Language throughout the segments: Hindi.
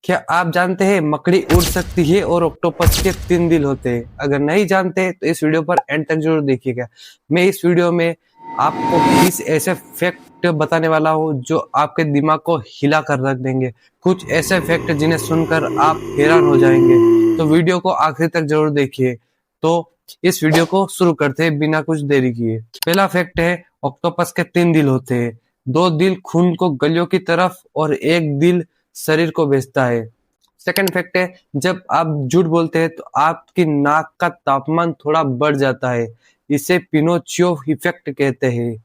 क्या आप जानते हैं मकड़ी उड़ सकती है और ऑक्टोपस के 3 दिल होते हैं? अगर नहीं जानते तो इस वीडियो पर एंड तक जरूर देखिएगा। मैं इस वीडियो में आपको 20 ऐसे फैक्ट बताने वाला हूँ जो आपके दिमाग को हिला कर रख देंगे। कुछ ऐसे फैक्ट जिन्हें सुनकर आप हैरान हो जाएंगे। तो वीडियो को आखिर तक जरूर देखिए। तो इस वीडियो को शुरू करते हैं बिना कुछ देरी किए। पहला फैक्ट है, ऑक्टोपस के 3 दिल होते हैं। 2 दिल खून को गलियों की तरफ और एक दिल शरीर को भेजता है। सेकंड फैक्ट है, जब आप झूठ बोलते हैं तो आपकी नाक का तापमान थोड़ा बढ़ जाता है। इसे पिनोचियो इफेक्ट कहते हैं।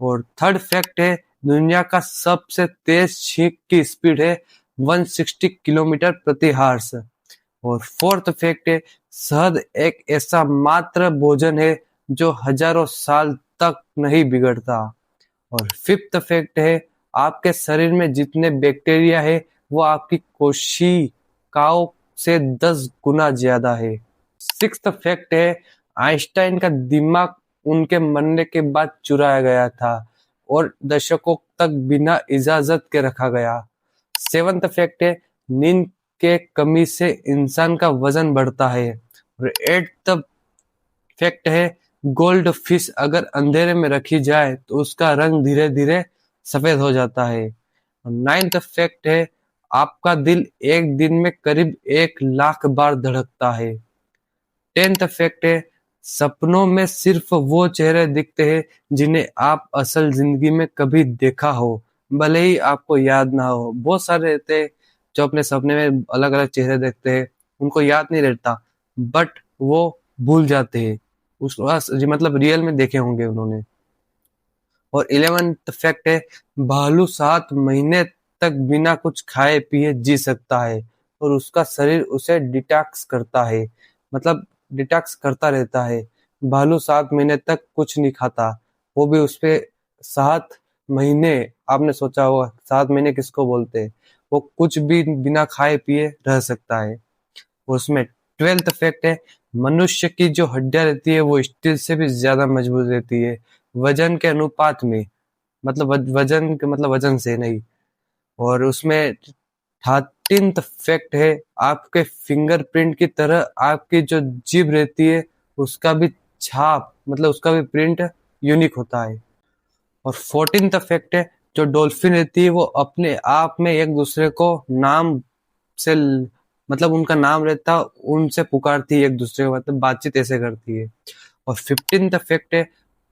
और थर्ड फैक्ट है, दुनिया का सबसे तेज छींक की स्पीड है 160 किलोमीटर प्रति हार्स। और फोर्थ फैक्ट है, शहद एक ऐसा मात्र भोजन है जो हजारों साल तक नहीं बिगड़ता। और फिफ्थ फैक्ट है, आपके शरीर में जितने बैक्टीरिया है वो आपकी कोशिकाओं से 10 गुना ज्यादा है। सिक्स्थ फैक्ट है, आइंस्टाइन का दिमाग उनके मरने के बाद चुराया गया था और दशकों तक बिना इजाजत के रखा गया। सेवंथ फैक्ट है, नींद के कमी से इंसान का वजन बढ़ता है। और एट्थ फैक्ट है, गोल्ड फिश अगर अंधेरे में रखी जाए तो उसका रंग धीरे धीरे सफेद हो जाता है। नाइन्थ फैक्ट है, आपका दिल एक दिन में करीब 1 लाख बार धड़कता है। 10th फैक्ट है, सपनों में सिर्फ वो चेहरे दिखते हैं जिन्हें आप असल जिंदगी में कभी देखा हो, भले ही आपको याद ना हो। बहुत सारे रहते हैं जो अपने सपने में अलग अलग चेहरे देखते हैं, उनको याद नहीं रहता बट वो भूल जाते हैं। उस मतलब रियल में देखे होंगे उन्होंने। और 11th फैक्ट है, भालू 7 महीने तक बिना कुछ खाए पिए जी सकता है और उसका शरीर उसे डिटॉक्स करता है। मतलब डिटॉक्स करता रहता है। भालू 7 महीने तक कुछ नहीं खाता, वो भी उस पे 7 महीने। आपने सोचा होगा 7 महीने किसको बोलते हैं? वो कुछ भी बिना खाए पिए रह सकता है। उसमें 12th फैक्ट है, मनुष्य की जो हड्डियां रहती है वो स्टील से भी ज्यादा मजबूत रहती है, वजन के अनुपात में। मतलब वजन के मतलब वजन से नहीं। और उसमें 13th फैक्ट है, आपके फिंगरप्रिंट की तरह आपकी जो जीभ रहती है उसका भी छाप मतलब उसका भी प्रिंट यूनिक होता है। और 14th फैक्ट है, जो डॉल्फिन रहती है वो अपने आप में एक दूसरे को नाम से मतलब उनका नाम रहता उनसे पुकारती है एक दूसरे को, मतलब बातचीत ऐसे करती है। और 15th फैक्ट है,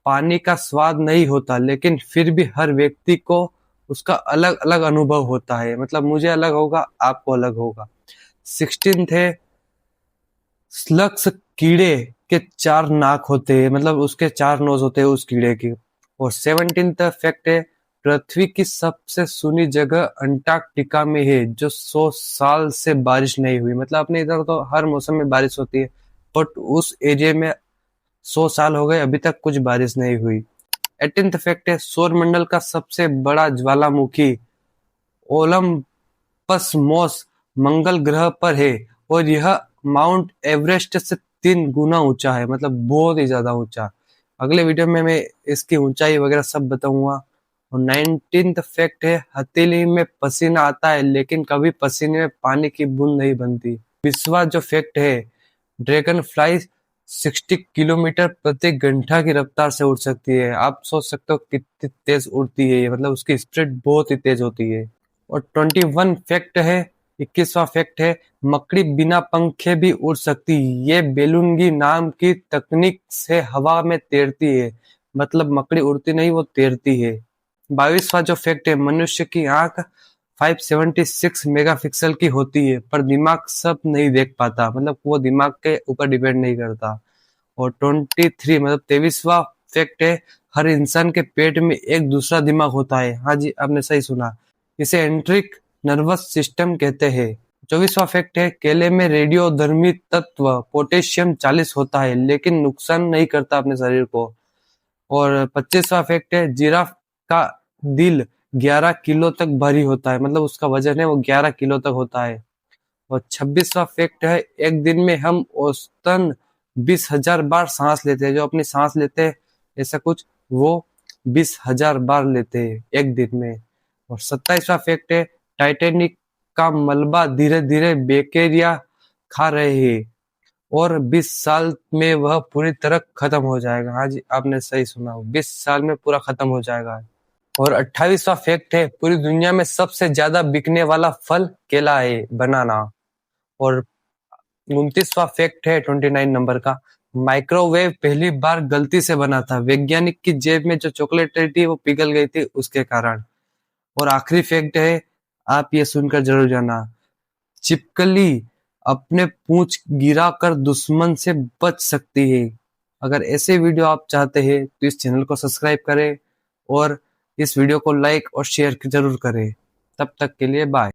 पानी का स्वाद नहीं होता लेकिन फिर भी हर व्यक्ति को उसका अलग अलग अनुभव होता है। मतलब मुझे अलग होगा, आपको अलग होगा। 16th है, स्लग्स कीड़े के 4 नाक होते हैं, मतलब उसके 4 नोज होते हैं उस कीड़े के। और 17th फैक्ट है, पृथ्वी की सबसे सूनी जगह अंटार्कटिका में है जो 100 साल से बारिश नहीं हुई। मतलब अपने इधर तो हर मौसम में बारिश होती है बट उस एरिया में 100 साल हो गए अभी तक कुछ बारिश नहीं हुई। 18th फैक्ट है, सौर मंडल का सबसे बड़ा ज्वालामुखी ओलंपस मॉस मंगल ग्रह पर है और यह माउंट एवरेस्ट से 3 गुना ऊंचा है, मतलब बहुत ही ज्यादा ऊंचा। अगले वीडियो में मैं इसकी ऊंचाई वगैरह सब बताऊंगा। और 19th फैक्ट है, हथेली में पसीना आता है लेकिन कभी पसीने में पानी की बूंद नहीं बनती। 20वां जो फैक्ट है, ड्रैगन फ्लाई 60 किलोमीटर प्रति घंटा की रफ्तार से उड़ सकती है। आप सोच सकते हो कितनी तेज उड़ती है ये, मतलब उसकी स्पीड बहुत ही तेज होती है। और 21 फैक्ट है, 21वां फैक्ट है, मकड़ी बिना पंखे भी उड़ सकती है। ये बेलूनगी नाम की तकनीक से हवा में तैरती है। मतलब मकड़ी उड़ती नहीं, वो तैरती है। 22वां जो फैक्ट है, मनुष्य की आंख 576 मेगापिक्सल की होती है पर दिमाग सब नहीं देख पाता, मतलब वो दिमाग के ऊपर डिपेंड नहीं करता। और 23 मतलब 23वां फैक्ट है, हर इंसान के पेट में एक दूसरा दिमाग होता है। हाँ जी, आपने सही सुना। इसे एंट्रिक नर्वस सिस्टम कहते हैं। 24वां फैक्ट है, केले में रेडियोधर्मी तत्व पोटेशियम 40 होता है लेकिन नुकसान नहीं करता अपने शरीर को। और 25वां फैक्ट है, जिराफ का दिल 11 किलो तक भारी होता है, मतलब उसका वजन है वो 11 किलो तक होता है। और 26वां फैक्ट है, एक दिन में हम औसतन 20,000 बार सांस लेते हैं। जो अपनी सांस लेते हैं ऐसा कुछ वो 20,000 बार लेते हैं एक दिन में। और 27वां फैक्ट है, टाइटैनिक का मलबा धीरे धीरे बैक्टीरिया खा रहे हैं और 20 साल में वह पूरी तरह खत्म हो जाएगा। हाँ जी, आपने सही सुना, 20 साल में पूरा खत्म हो जाएगा। और 28वां फैक्ट है, पूरी दुनिया में सबसे ज्यादा बिकने वाला फल केला है, बनाना। और 29वां फैक्ट है 29 नंबर का, माइक्रोवेव पहली बार गलती से बना था, वैज्ञानिक की जेब में जो चॉकलेट थी वो पिघल गई थी उसके कारण। और आखिरी फैक्ट है, आप ये सुनकर जरूर जाना, छिपकली अपने पूंछ गिराकर दुश्मन से बच सकती है। अगर ऐसे वीडियो आप चाहते हैं तो इस चैनल को सब्सक्राइब करें और इस वीडियो को लाइक और शेयर जरूर करें। तब तक के लिए बाय।